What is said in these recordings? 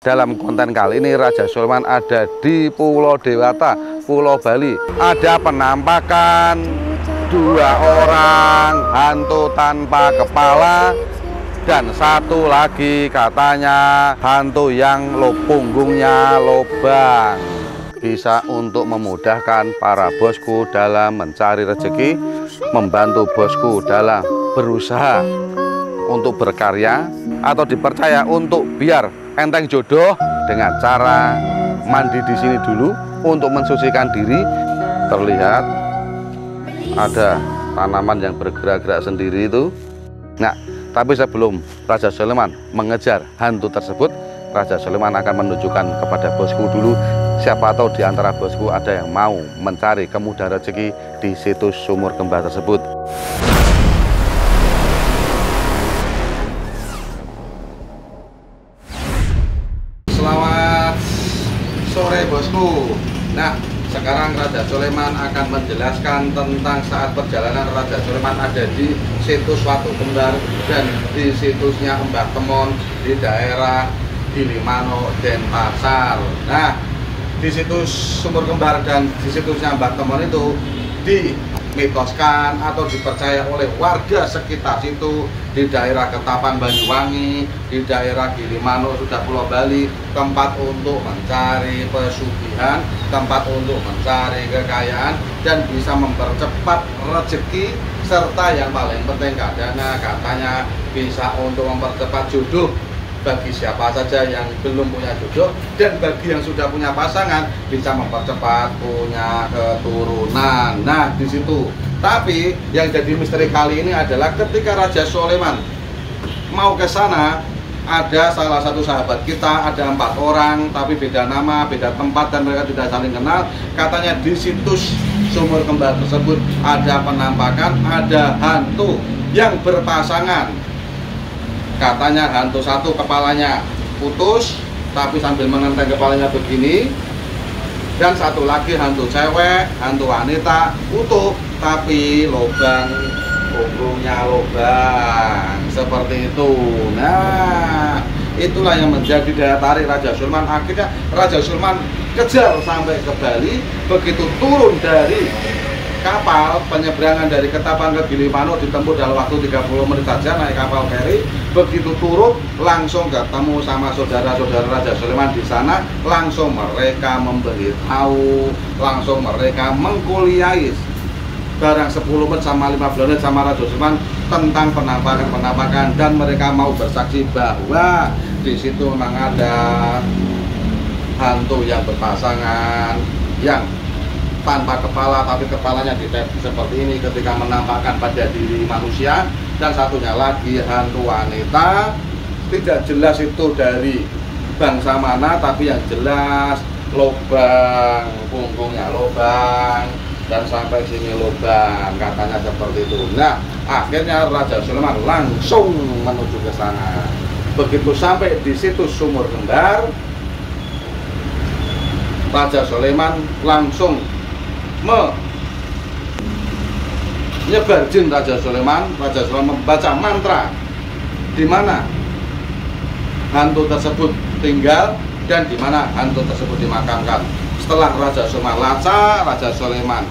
Dalam konten kali ini Raja Sulaiman ada di Pulau Dewata, Pulau Bali. Ada penampakan 2 orang hantu tanpa kepala, dan satu lagi katanya hantu yang punggungnya lobang. Bisa untuk memudahkan para bosku dalam mencari rezeki, membantu bosku dalam berusaha untuk berkarya, atau dipercaya untuk biar enteng jodoh dengan cara mandi di sini dulu untuk mensucikan diri. Terlihat ada tanaman yang bergerak-gerak sendiri itu. Nah, tapi sebelum Raja Sulaiman mengejar hantu tersebut, Raja Sulaiman akan menunjukkan kepada bosku dulu. Siapa tahu di antara bosku ada yang mau mencari kemudahan rezeki di situs sumur kembar tersebut. Selamat sore bosku. Nah, sekarang Raja Sulaiman akan menjelaskan tentang saat perjalanan Raja Sulaiman ada di situs Watu Kembar dan di situsnya Mbah Temon di daerah Gilimano, Denpasar. Nah, di situs Sumur Kembar dan di situsnya Mbah Temon itu dimitoskan atau dipercaya oleh warga sekitar situ di daerah Ketapang Banyuwangi, di daerah Gilimano, sudah Pulau Bali, tempat untuk mencari pesugihan, tempat untuk mencari kekayaan dan bisa mempercepat rezeki, serta yang paling penting katanya bisa untuk mempercepat jodoh bagi siapa saja yang belum punya jodoh, dan bagi yang sudah punya pasangan bisa mempercepat punya keturunan. Nah, di situ. Tapi yang jadi misteri kali ini adalah ketika Raja Sulaiman mau ke sana, ada salah satu sahabat kita, ada 4 orang tapi beda nama, beda tempat, dan mereka tidak saling kenal. Katanya di situs Sumur Kembar tersebut ada penampakan, ada hantu yang berpasangan. Katanya hantu satu kepalanya putus tapi sambil menenteng kepalanya begini, dan satu lagi hantu cewek, hantu wanita utuh tapi lobang, punggungnya lobang seperti itu. Nah, itulah yang menjadi daya tarik Raja Sulaiman. Akhirnya Raja Sulaiman kejar sampai ke Bali. Begitu turun dari kapal, penyeberangan dari Ketapang ke Gilimano ditempuh dalam waktu 30 menit saja naik kapal feri. Begitu turun langsung ketemu sama saudara-saudara Raja Sulaiman di sana, langsung mereka memberitahu, langsung mereka mengkuliahi barang 10 menit sama 15 menit sama Raja Sulaiman tentang penampakan-penampakan, dan mereka mau bersaksi bahwa di situ memang ada hantu yang berpasangan yang tanpa kepala tapi kepalanya ditepuk seperti ini ketika menampakkan pada diri manusia, dan satunya lagi hantu wanita, tidak jelas itu dari bangsa mana, tapi yang jelas lobang, punggungnya lobang, dan sampai sini lobang, katanya seperti itu. Nah, akhirnya Raja Sulaiman langsung menuju ke sana. Begitu sampai di situs Sumur Kembar, Raja Sulaiman langsung menyebar jin Raja Sulaiman membaca mantra di mana hantu tersebut tinggal dan di mana hantu tersebut dimakamkan. Setelah Raja Sulaiman lacak, Raja Sulaiman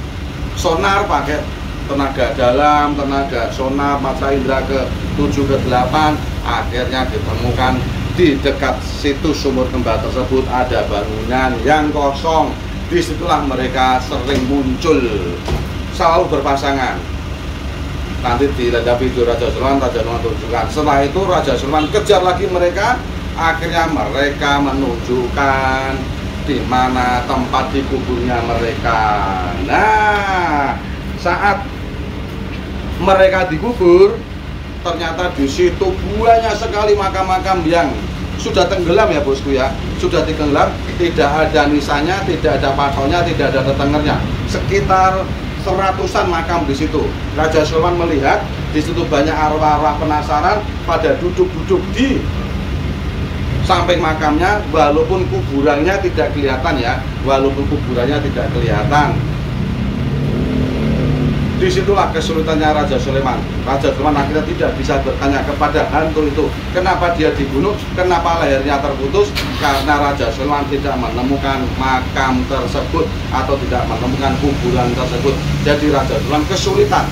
sonar pakai tenaga dalam, tenaga sonar mata indera ke-7 ke-8, akhirnya ditemukan di dekat situs Sumur Kembar tersebut ada bangunan yang kosong. Disitulah mereka sering muncul, selalu berpasangan. Nanti di video Raja Sulaiman tunjukkan. Setelah itu Raja Sulaiman kejar lagi mereka. Akhirnya mereka menunjukkan di mana tempat dikuburnya mereka. Nah, saat mereka dikubur, ternyata di situ banyak sekali makam-makam yang sudah tenggelam ya bosku ya, sudah tenggelam, tidak ada nisannya, tidak ada patoknya, tidak ada tetengernya. Sekitar 100-an makam di situ. Raja Sulaiman melihat di situ banyak arwah-arwah penasaran pada duduk-duduk di samping makamnya, walaupun kuburannya tidak kelihatan ya, walaupun kuburannya tidak kelihatan. Disitulah kesulitannya Raja Sulaiman. Raja Sulaiman akhirnya tidak bisa bertanya kepada hantu itu kenapa dia dibunuh, kenapa lehernya terputus, karena Raja Sulaiman tidak menemukan makam tersebut atau tidak menemukan kuburan tersebut. Jadi Raja Sulaiman kesulitan.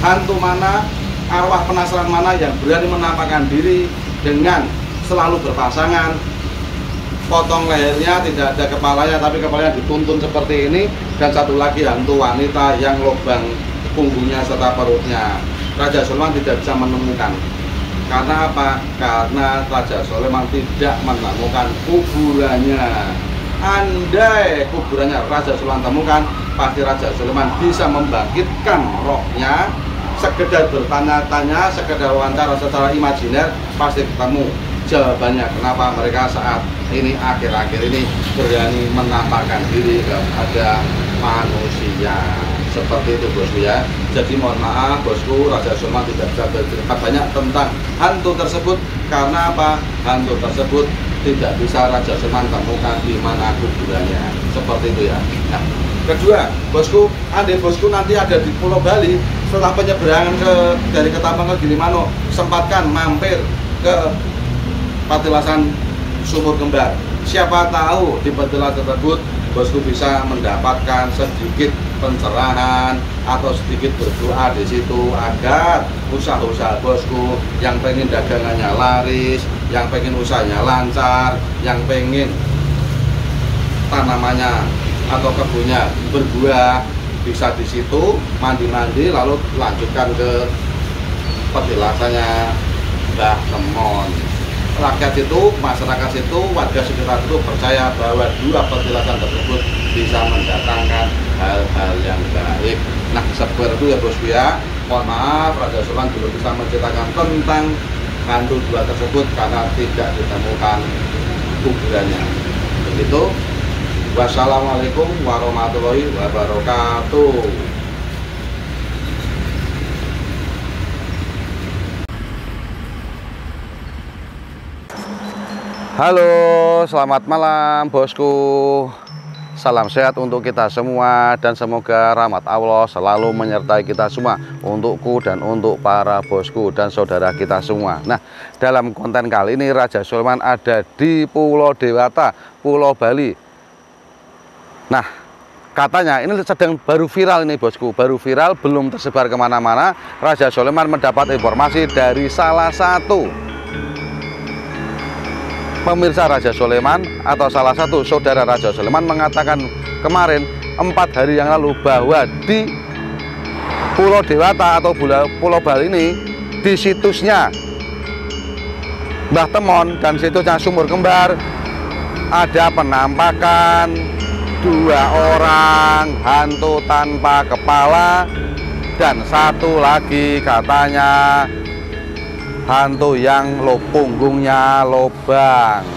Hantu mana, arwah penasaran mana yang berani menampakkan diri dengan selalu berpasangan, potong lehernya, tidak ada kepalanya tapi kepalanya dituntun seperti ini, dan satu lagi hantu wanita yang lubang punggungnya serta perutnya. Raja Sulaiman tidak bisa menemukan. Karena apa? Karena Raja Sulaiman tidak menemukan kuburannya. Andai kuburannya Raja Sulaiman temukan, pasti Raja Sulaiman bisa membangkitkan rohnya, sekedar bertanya-tanya, sekedar wawancara secara imajiner, pasti ketemu jawabannya kenapa mereka saat ini akhir-akhir ini berani menampakkan diri kepada manusia. Seperti itu bosku ya. Jadi mohon maaf bosku, Raja Sulaiman tidak bisa bercerita banyak tentang hantu tersebut. Karena apa? Hantu tersebut tidak bisa Raja Sulaiman temukan di mana kuburannya. Seperti itu ya. Nah, kedua bosku, andai bosku nanti ada di Pulau Bali, setelah penyeberangan dari Ketapang ke Gilimanuk, sempatkan mampir ke Patilasan Sumur Kembar. Siapa tahu di petilasan tersebut bosku bisa mendapatkan sedikit pencerahan atau sedikit berdoa di situ agar usaha-usaha bosku yang pengen dagangannya laris, yang pengen usahanya lancar, yang pengen tanamannya atau kebunnya berbuah, bisa di situ mandi-mandi lalu lanjutkan ke petilasannya Mbah Kemon. Rakyat itu, masyarakat itu, warga sekitar itu percaya bahwa dua petilasan tersebut bisa mendatangkan hal-hal yang baik. Nah, seperti itu ya bosku ya. Mohon maaf Raja Sulaiman belum bisa menceritakan tentang hantu dua tersebut karena tidak ditemukan kuburannya. Begitu. Wassalamualaikum warahmatullahi wabarakatuh. Halo, selamat malam bosku. Salam sehat untuk kita semua dan semoga rahmat Allah selalu menyertai kita semua, untukku dan untuk para bosku dan saudara kita semua. Nah, dalam konten kali ini Raja Sulaiman ada di Pulau Dewata, Pulau Bali. Nah, katanya ini sedang baru viral ini bosku, baru viral, belum tersebar kemana-mana. Raja Sulaiman mendapat informasi dari salah satu pemirsa Raja Sulaiman atau salah satu saudara Raja Sulaiman mengatakan kemarin 4 hari yang lalu bahwa di Pulau Dewata atau Pulau Bali ini di situsnya Mbah Temon dan situsnya Sumur Kembar ada penampakan 2 orang hantu tanpa kepala dan satu lagi katanya hantu yang punggungnya lobang.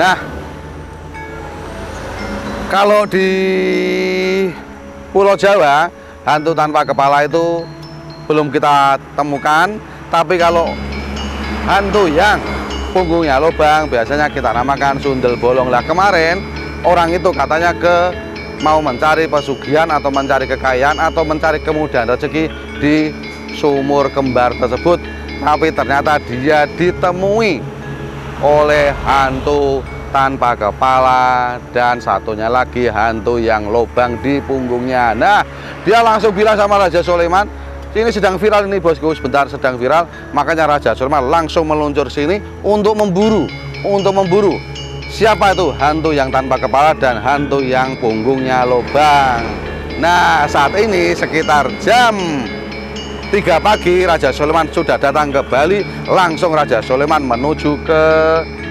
Nah, kalau di Pulau Jawa hantu tanpa kepala itu belum kita temukan, tapi kalau hantu yang punggungnya lobang biasanya kita namakan sundel bolong. Lah kemarin orang itu katanya mau mencari pesugihan atau mencari kekayaan atau mencari kemudahan rezeki di Sumur Kembar tersebut, tapi ternyata dia ditemui oleh hantu tanpa kepala dan satunya lagi hantu yang lobang di punggungnya. Nah, dia langsung bilang sama Raja Sulaiman, ini sedang viral ini bosku, sebentar sedang viral. Makanya Raja Sulaiman langsung meluncur sini untuk memburu siapa itu hantu yang tanpa kepala dan hantu yang punggungnya lobang. Nah, saat ini sekitar jam 3 pagi Raja Sulaiman sudah datang ke Bali. Langsung Raja Sulaiman menuju ke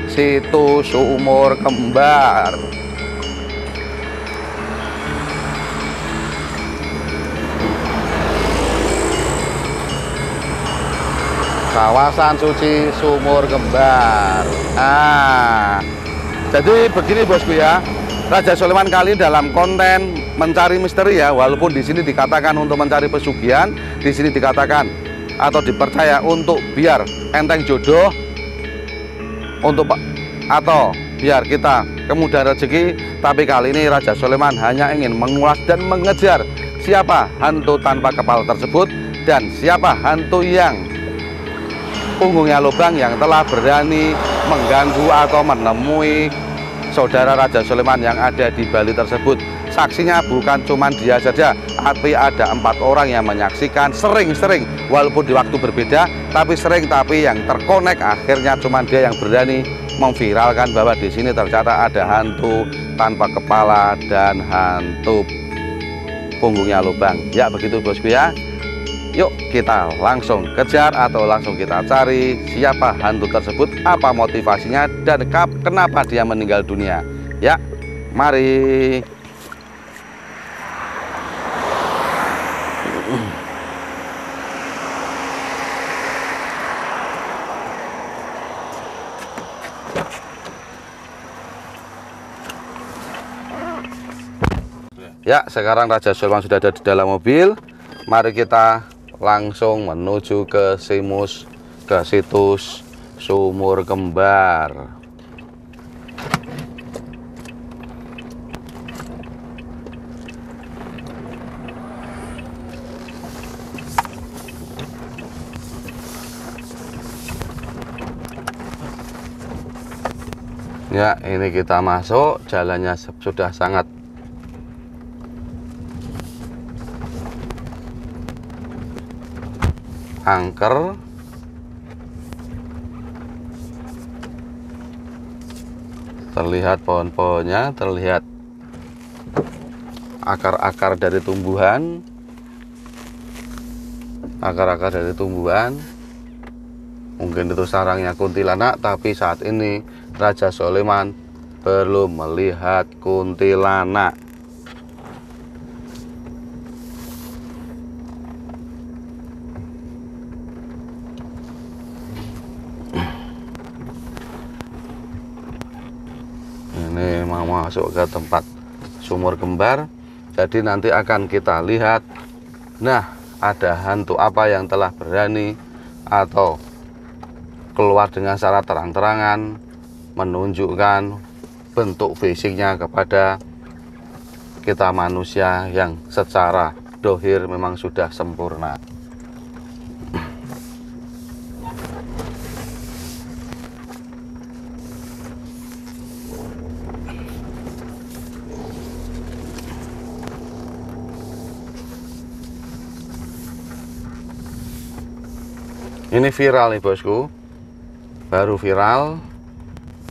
situ Sumur Kembar. Kawasan suci Sumur Kembar. Nah, jadi begini bosku ya, Raja Sulaiman kali dalam konten mencari misteri ya, walaupun di sini dikatakan untuk mencari pesugihan, di sini dikatakan atau dipercaya untuk biar enteng jodoh, untuk atau biar kita kemudahan rezeki. Tapi kali ini Raja Sulaiman hanya ingin mengulas dan mengejar siapa hantu tanpa kepala tersebut dan siapa hantu yang punggungnya lubang yang telah berani mengganggu atau menemui saudara Raja Sulaiman yang ada di Bali tersebut. Saksinya bukan cuma dia saja, tapi ada 4 orang yang menyaksikan sering-sering, walaupun di waktu berbeda, tapi sering, tapi yang terkonek akhirnya cuma dia yang berani memviralkan bahwa di sini tercatat ada hantu tanpa kepala dan hantu punggungnya lubang. Ya begitu bosku ya. Yuk kita langsung kejar atau langsung kita cari siapa hantu tersebut, apa motivasinya, dan kenapa dia meninggal dunia. Ya, mari. Ya, sekarang Raja Sulaiman sudah ada di dalam mobil. Mari kita langsung menuju ke situs Sumur Kembar. Ya, ini kita masuk, jalannya sudah sangat angker. Terlihat pohon-pohonnya, terlihat akar-akar dari tumbuhan. Akar-akar dari tumbuhan. Mungkin itu sarangnya kuntilanak, tapi saat ini Raja Sulaiman belum melihat kuntilanak. Ini mau masuk ke tempat Sumur Kembar, jadi nanti akan kita lihat, nah ada hantu apa yang telah berani atau keluar dengan secara terang-terangan menunjukkan bentuk fisiknya kepada kita manusia yang secara dohir memang sudah sempurna. Ini viral nih bosku, baru viral,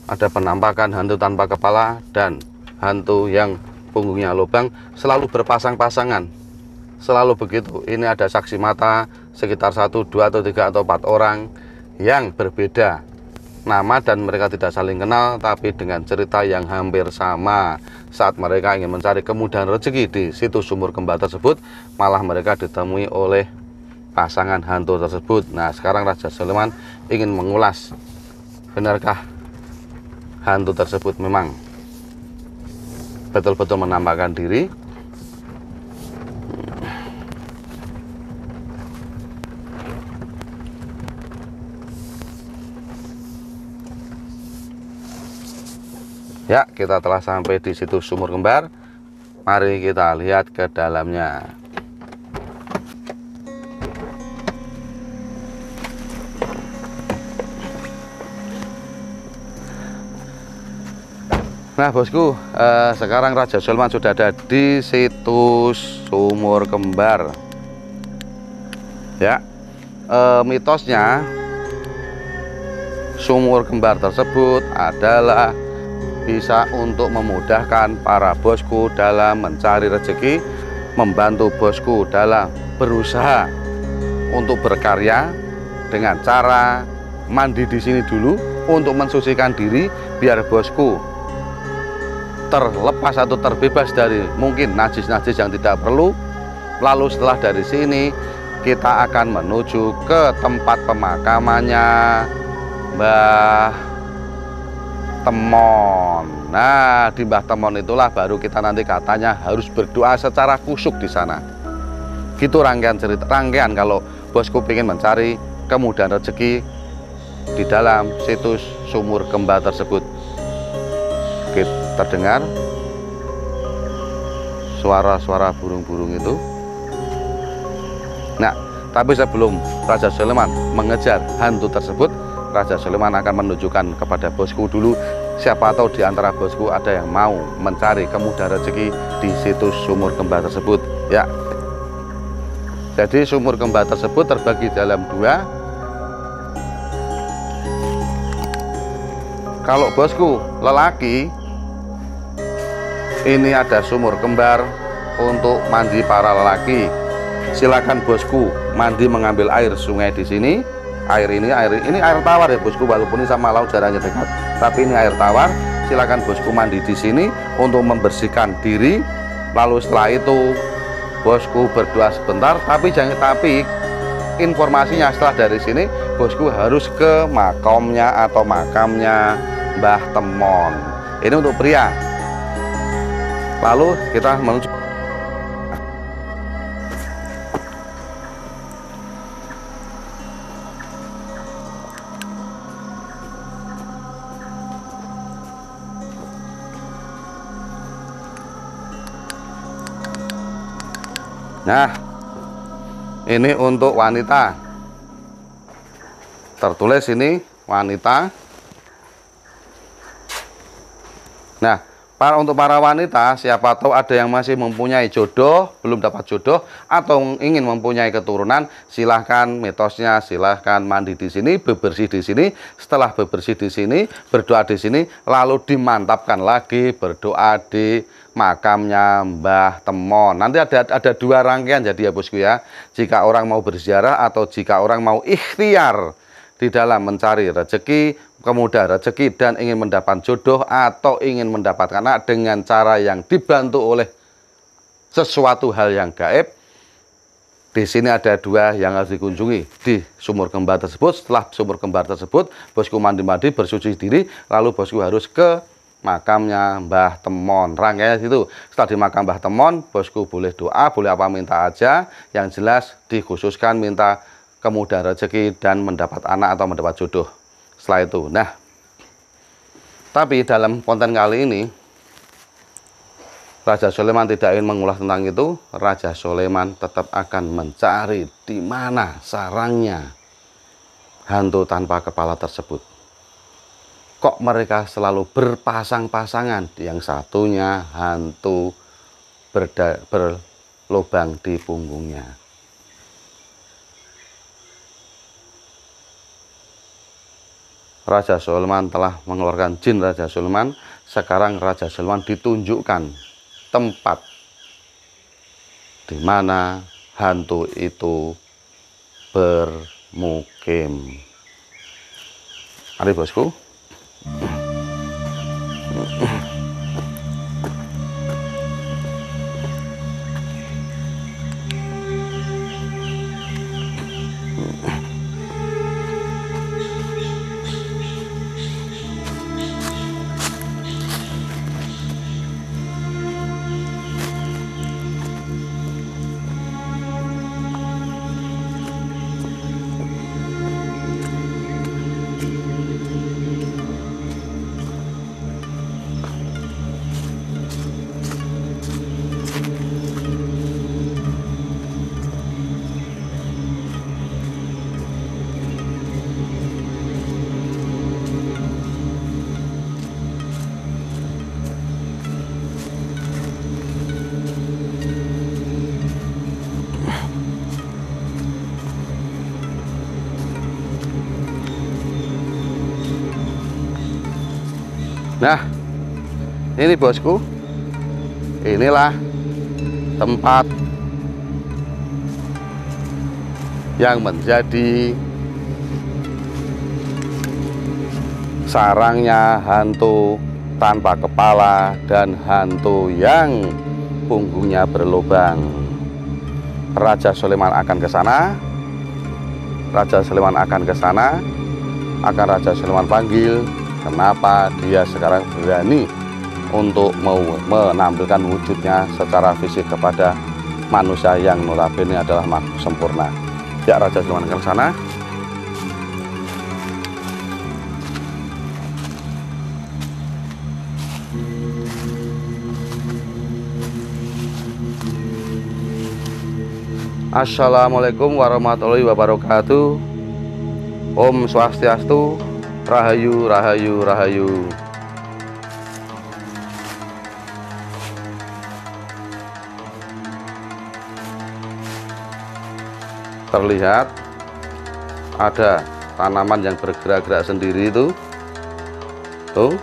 ada penampakan hantu tanpa kepala dan hantu yang punggungnya lubang selalu berpasang-pasangan, selalu begitu. Ini ada saksi mata sekitar 1, 2, atau 3 atau 4 orang yang berbeda nama dan mereka tidak saling kenal, tapi dengan cerita yang hampir sama. Saat mereka ingin mencari kemudahan rezeki di situs Sumur Kembar tersebut, malah mereka ditemui oleh pasangan hantu tersebut. Nah, sekarang Raja Sulaiman ingin mengulas, benarkah hantu tersebut memang betul-betul menampakkan diri? Ya, kita telah sampai di situs Sumur Kembar. Mari kita lihat ke dalamnya. Nah bosku, sekarang Raja Sulaiman sudah ada di situs Sumur Kembar. Ya, mitosnya Sumur Kembar tersebut adalah bisa untuk memudahkan para bosku dalam mencari rezeki, membantu bosku dalam berusaha untuk berkarya dengan cara mandi di sini dulu untuk mensucikan diri biar bosku terlepas atau terbebas dari mungkin najis-najis yang tidak perlu. Lalu setelah dari sini kita akan menuju ke tempat pemakamannya Mbah Temon. Nah, di Mbah Temon itulah baru kita nanti katanya harus berdoa secara khusyuk di sana. Gitu rangkaian cerita, rangkaian kalau bosku ingin mencari kemudahan rezeki di dalam situs Sumur Kembar tersebut. Terdengar suara-suara burung-burung itu. Nah, tapi sebelum Raja Sulaiman mengejar hantu tersebut, Raja Sulaiman akan menunjukkan kepada bosku dulu, siapa tahu di antara bosku ada yang mau mencari kemudahan rezeki di situs sumur kembar tersebut ya. Jadi sumur kembar tersebut terbagi dalam dua. Kalau bosku lelaki, ini ada sumur kembar untuk mandi para lelaki. Silakan bosku mandi mengambil air sungai di sini. Air ini air tawar ya bosku, walaupun ini sama laut jaraknya dekat, tapi ini air tawar. Silakan bosku mandi di sini untuk membersihkan diri. Lalu setelah itu bosku berdoa sebentar, tapi informasinya setelah dari sini bosku harus ke makamnya atau makamnya Mbah Temon. Ini untuk pria. Lalu kita menuju. Nah, ini untuk wanita. Tertulis ini wanita. Nah, untuk para wanita, siapa tahu ada yang masih mempunyai jodoh, belum dapat jodoh, atau ingin mempunyai keturunan, silahkan mitosnya, silahkan mandi di sini, bebersih di sini. Setelah bebersih di sini, berdoa di sini, lalu dimantapkan lagi berdoa di makamnya Mbah Temon. Nanti ada dua rangkaian jadi ya bosku ya. Jika orang mau berziarah atau jika orang mau ikhtiar di dalam mencari rezeki, kemudahan rezeki, dan ingin mendapat jodoh atau ingin mendapatkan anak dengan cara yang dibantu oleh sesuatu hal yang gaib. Di sini ada dua yang harus dikunjungi di sumur kembar tersebut. Setelah sumur kembar tersebut, bosku mandi-mandi, bersuci diri, lalu bosku harus ke makamnya Mbah Temon. Rangkaian itu. Setelah di makam Mbah Temon, bosku boleh doa, boleh apa minta aja. Yang jelas dikhususkan minta kemudahan rezeki dan mendapat anak atau mendapat jodoh. Setelah itu, nah, tapi dalam konten kali ini Raja Sulaiman tidak ingin mengulas tentang itu. Raja Sulaiman tetap akan mencari di mana sarangnya hantu tanpa kepala tersebut. Kok mereka selalu berpasang-pasangan? Yang satunya hantu berlubang di punggungnya. Raja Sulaiman telah mengeluarkan jin Raja Sulaiman. Sekarang Raja Sulaiman ditunjukkan tempat di mana hantu itu bermukim. Mari bosku. Nah, ini bosku, inilah tempat yang menjadi sarangnya hantu tanpa kepala dan hantu yang punggungnya berlubang. Raja Sulaiman akan ke sana. Raja Sulaiman akan ke sana. Akan Raja Sulaiman panggil. Kenapa dia sekarang berani untuk mau menampilkan wujudnya secara fisik kepada manusia yang notabene adalah makhluk sempurna. Ya, Raja Sulaiman ke sana. Assalamualaikum warahmatullahi wabarakatuh. Om Swastiastu, Rahayu, Rahayu, Rahayu. Terlihat ada tanaman yang bergerak-gerak sendiri itu. Tuh,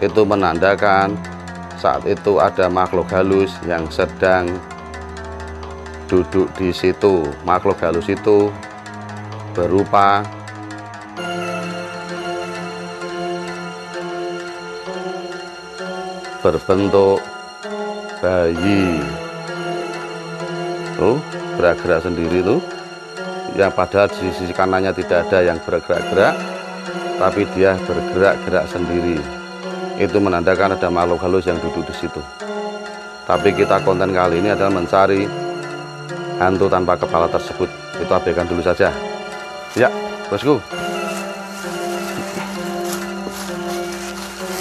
itu menandakan saat itu ada makhluk halus yang sedang duduk di situ. Makhluk halus itu berupa berbentuk bayi. Tuh, gerak-gerak sendiri tuh. Yang padahal di sisi kanannya tidak ada yang bergerak-gerak, tapi dia bergerak-gerak sendiri. Itu menandakan ada makhluk halus yang duduk di situ. Tapi kita konten kali ini adalah mencari hantu tanpa kepala tersebut. Itu abaikan dulu saja. Ya, bosku.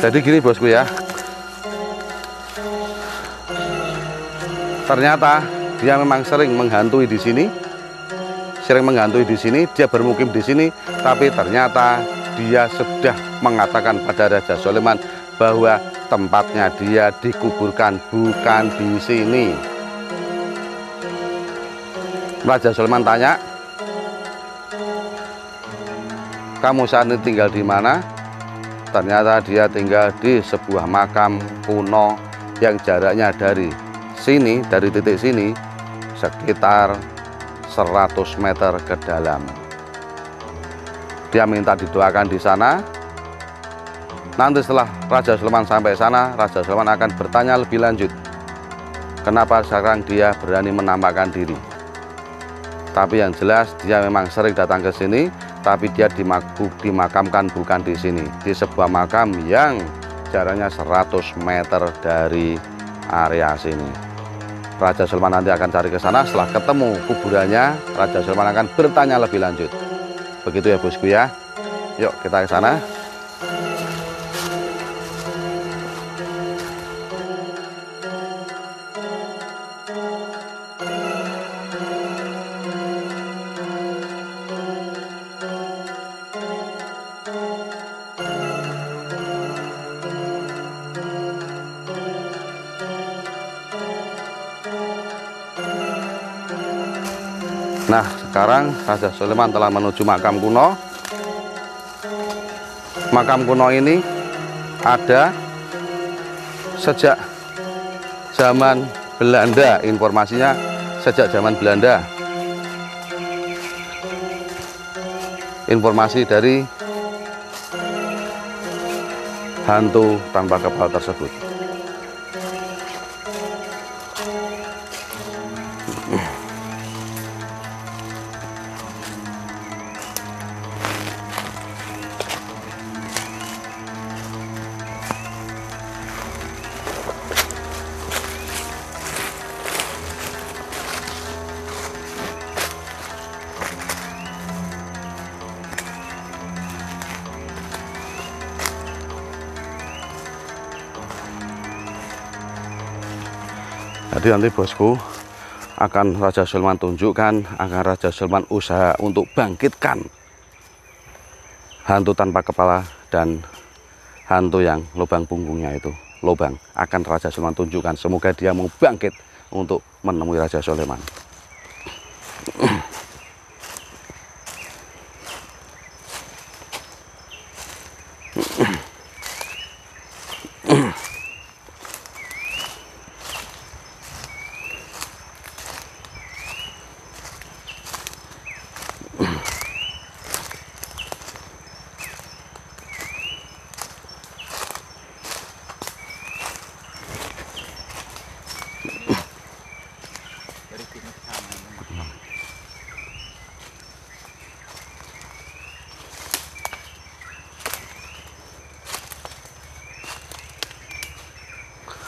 Jadi gini bosku ya. Ternyata dia memang sering menghantui di sini. Dia bermukim di sini, tapi ternyata dia sudah mengatakan pada Raja Sulaiman bahwa tempatnya dia dikuburkan bukan di sini. Raja Sulaiman tanya, kamu saat ini tinggal di mana? Ternyata dia tinggal di sebuah makam kuno yang jaraknya dari sini, dari titik sini sekitar 100 meter ke dalam. Dia minta didoakan di sana. Nanti setelah Raja Sulaiman sampai sana, Raja Sulaiman akan bertanya lebih lanjut, kenapa sekarang dia berani menampakkan diri. Tapi yang jelas dia memang sering datang ke sini, tapi dia dimakamkan bukan di sini, di sebuah makam yang jaraknya 100 meter dari area sini. Raja Sulaiman nanti akan cari ke sana. Setelah ketemu kuburannya, Raja Sulaiman akan bertanya lebih lanjut. Begitu ya bosku ya. Yuk kita ke sana. Nah, sekarang Raja Sulaiman telah menuju makam kuno. Makam kuno ini ada sejak zaman Belanda. Informasinya sejak zaman Belanda. Informasi dari hantu tanpa kepala tersebut. Jadi nanti bosku akan Raja Sulaiman tunjukkan, akan Raja Sulaiman usaha untuk bangkitkan hantu tanpa kepala dan hantu yang lubang punggungnya itu lubang. Akan Raja Sulaiman tunjukkan, semoga dia mau bangkit untuk menemui Raja Sulaiman.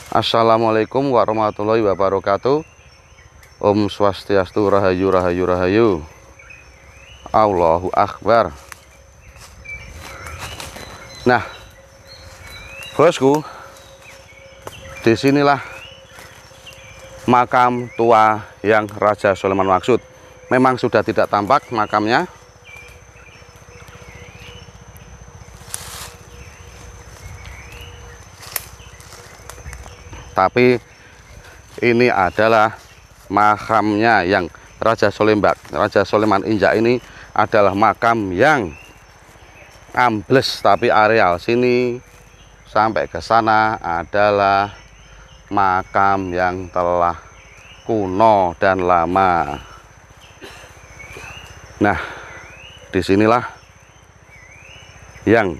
Assalamualaikum warahmatullahi wabarakatuh. Om Swastiastu, Rahayu, Rahayu, Rahayu. Allahu Akbar. Nah, bosku, disinilah makam tua yang Raja Sulaiman maksud. Memang sudah tidak tampak makamnya, tapi ini adalah makamnya yang Raja Sulaiman Injak. Ini adalah makam yang ambles, tapi areal sini sampai ke sana adalah makam yang telah kuno dan lama. Nah, disinilah yang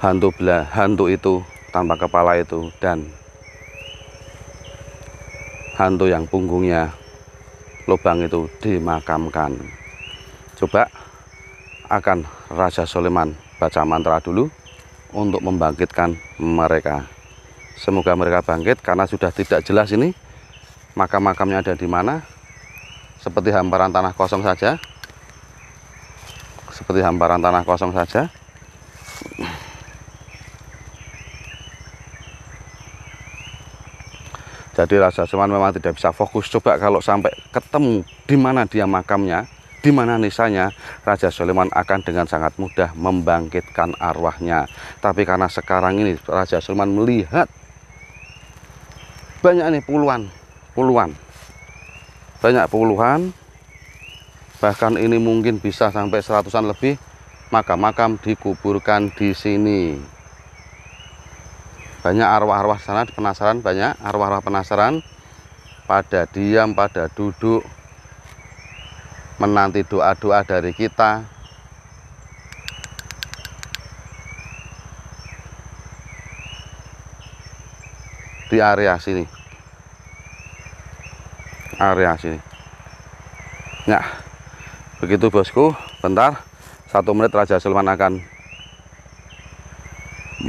hantu itu tanpa kepala itu dan hantu yang punggungnya lubang itu dimakamkan. Coba akan Raja Sulaiman baca mantra dulu untuk membangkitkan mereka. Semoga mereka bangkit, karena sudah tidak jelas ini makam-makamnya ada di mana. Seperti hamparan tanah kosong saja. Seperti hamparan tanah kosong saja. Jadi Raja Sulaiman memang tidak bisa fokus. Coba kalau sampai ketemu di mana dia makamnya, di mana nisanya, Raja Sulaiman akan dengan sangat mudah membangkitkan arwahnya. Tapi karena sekarang ini Raja Sulaiman melihat banyak nih puluhan, bahkan ini mungkin bisa sampai 100-an lebih makam-makam dikuburkan di sini. Banyak arwah-arwah sana penasaran, banyak arwah-arwah penasaran, pada diam, pada duduk, menanti doa-doa dari kita. Di area sini. Nah, begitu bosku, bentar, 1 menit Raja Sulaiman akan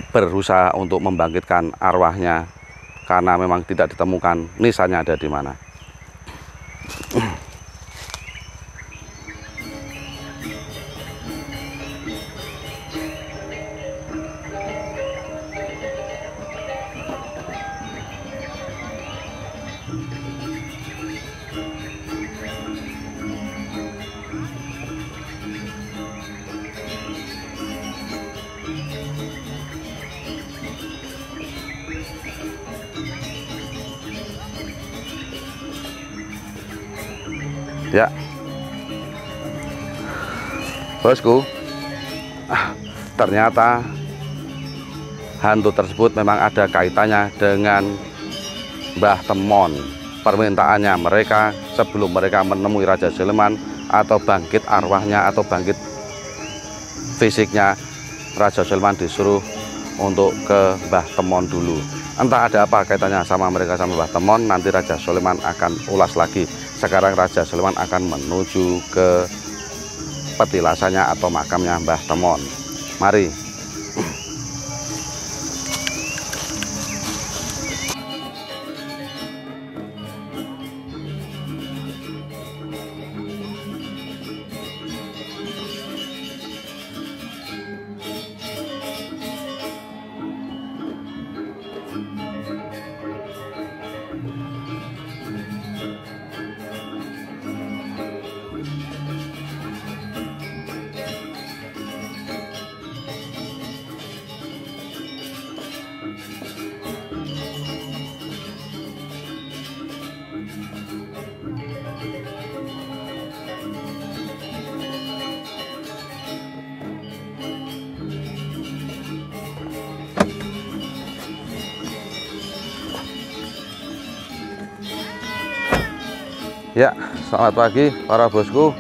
berusaha untuk membangkitkan arwahnya, karena memang tidak ditemukan nisanya ada di mana. Ya, bosku, ternyata hantu tersebut memang ada kaitannya dengan Mbah Temon. Permintaannya mereka sebelum mereka menemui Raja Sulaiman atau bangkit arwahnya atau bangkit fisiknya, Raja Sulaiman disuruh untuk ke Mbah Temon dulu. Entah ada apa kaitannya sama mereka sama Mbah Temon, nanti Raja Sulaiman akan ulas lagi. Sekarang Raja Sulaiman akan menuju ke petilasannya atau makamnya Mbah Temon. Mari. Ya, selamat pagi para bosku.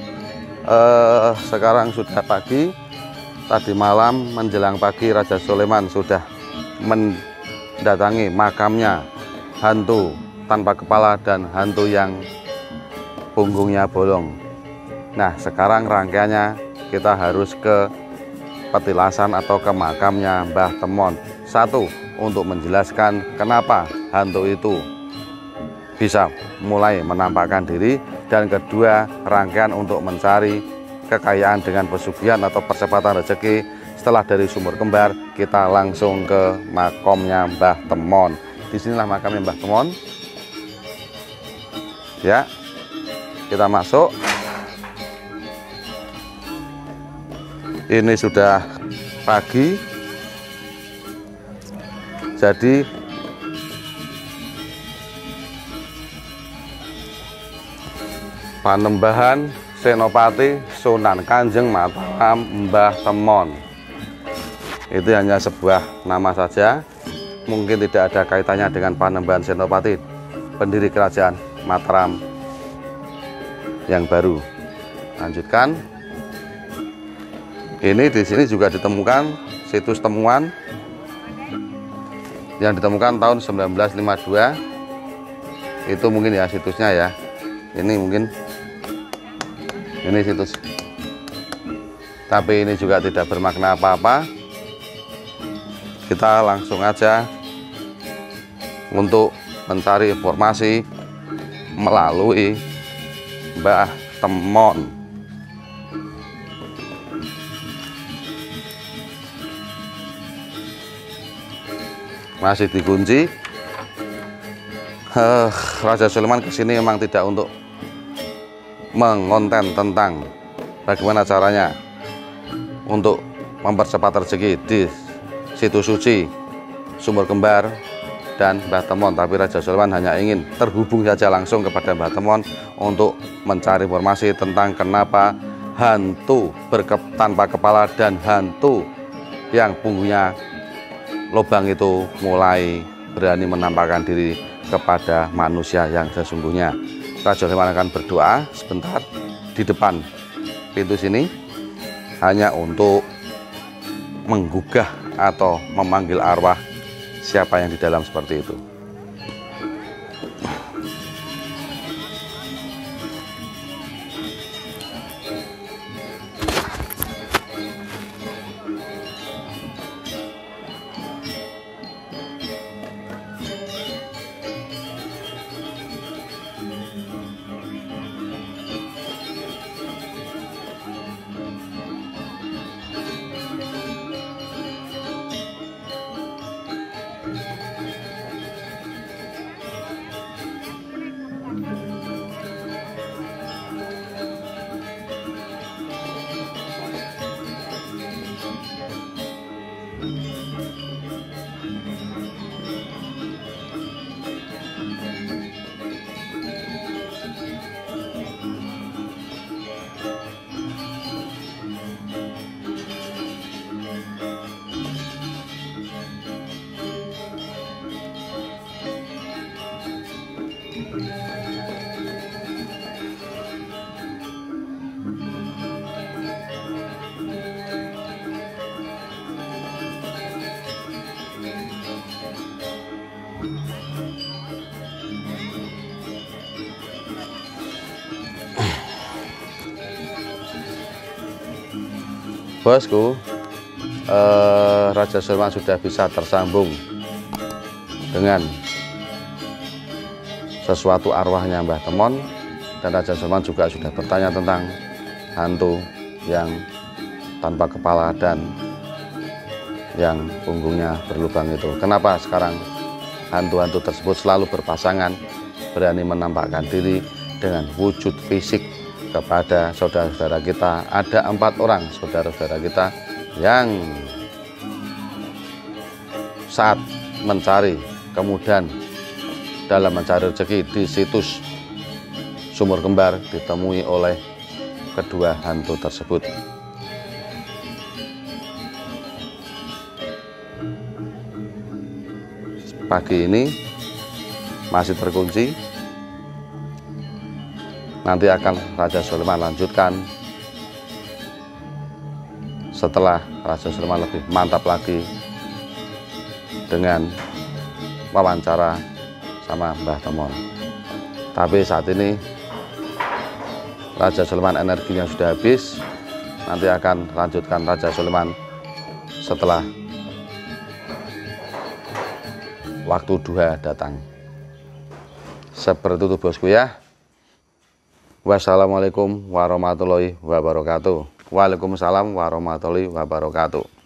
Sekarang sudah pagi. Tadi malam menjelang pagi Raja Sulaiman sudah mendatangi makamnya hantu tanpa kepala dan hantu yang punggungnya bolong. Nah, sekarang rangkaiannya kita harus ke petilasan atau ke makamnya Mbah Temon. Satu, untuk menjelaskan kenapa hantu itu bisa mulai menampakkan diri, dan kedua, rangkaian untuk mencari kekayaan dengan pesugihan atau percepatan rezeki. Setelah dari sumur kembar, kita langsung ke makomnya Mbah Temon. disinilah makamnya Mbah Temon. Ya, kita masuk. Ini sudah pagi, jadi Panembahan Senopati Sunan Kanjeng Mataram Mbah Temon. Itu hanya sebuah nama saja, mungkin tidak ada kaitannya dengan Panembahan Senopati, pendiri kerajaan Mataram yang baru. Lanjutkan. Ini di sini juga ditemukan situs temuan yang ditemukan tahun 1952. Itu mungkin ya situsnya ya. Ini mungkin ini situs. Tapi ini juga tidak bermakna apa-apa. Kita langsung aja untuk mencari informasi melalui Mbah Temon. Masih dikunci. Raja Sulaiman kesini memang tidak untuk mengonten tentang bagaimana caranya untuk mempercepat rezeki di situs suci Sumur Kembar dan Mbah Temon, tapi Raja Sulaiman hanya ingin terhubung saja langsung kepada Mbah Temon untuk mencari informasi tentang kenapa hantu tanpa kepala dan hantu yang punggungnya lubang itu mulai berani menampakkan diri kepada manusia yang sesungguhnya. Raja Sulaiman akan berdoa sebentar di depan pintu sini hanya untuk menggugah atau memanggil arwah siapa yang di dalam seperti itu. Bosku, Raja Sulaiman sudah bisa tersambung dengan sesuatu arwahnya Mbah Temon, dan Raja Sulaiman juga sudah bertanya tentang hantu yang tanpa kepala dan yang punggungnya berlubang itu. Kenapa sekarang hantu-hantu tersebut selalu berpasangan, berani menampakkan diri dengan wujud fisik kepada saudara-saudara kita? Ada 4 orang saudara-saudara kita yang saat mencari kemudian dalam mencari rezeki di situs Sumur Kembar ditemui oleh kedua hantu tersebut. Pagi ini masih terkunci. Nanti akan Raja Sulaiman lanjutkan setelah Raja Sulaiman lebih mantap lagi dengan wawancara sama Mbah Temon. Tapi saat ini Raja Sulaiman energinya sudah habis. Nanti akan lanjutkan Raja Sulaiman setelah waktu duha datang. Seperti itu bosku ya. Wassalamualaikum warahmatullahi wabarakatuh. Waalaikumsalam warahmatullahi wabarakatuh.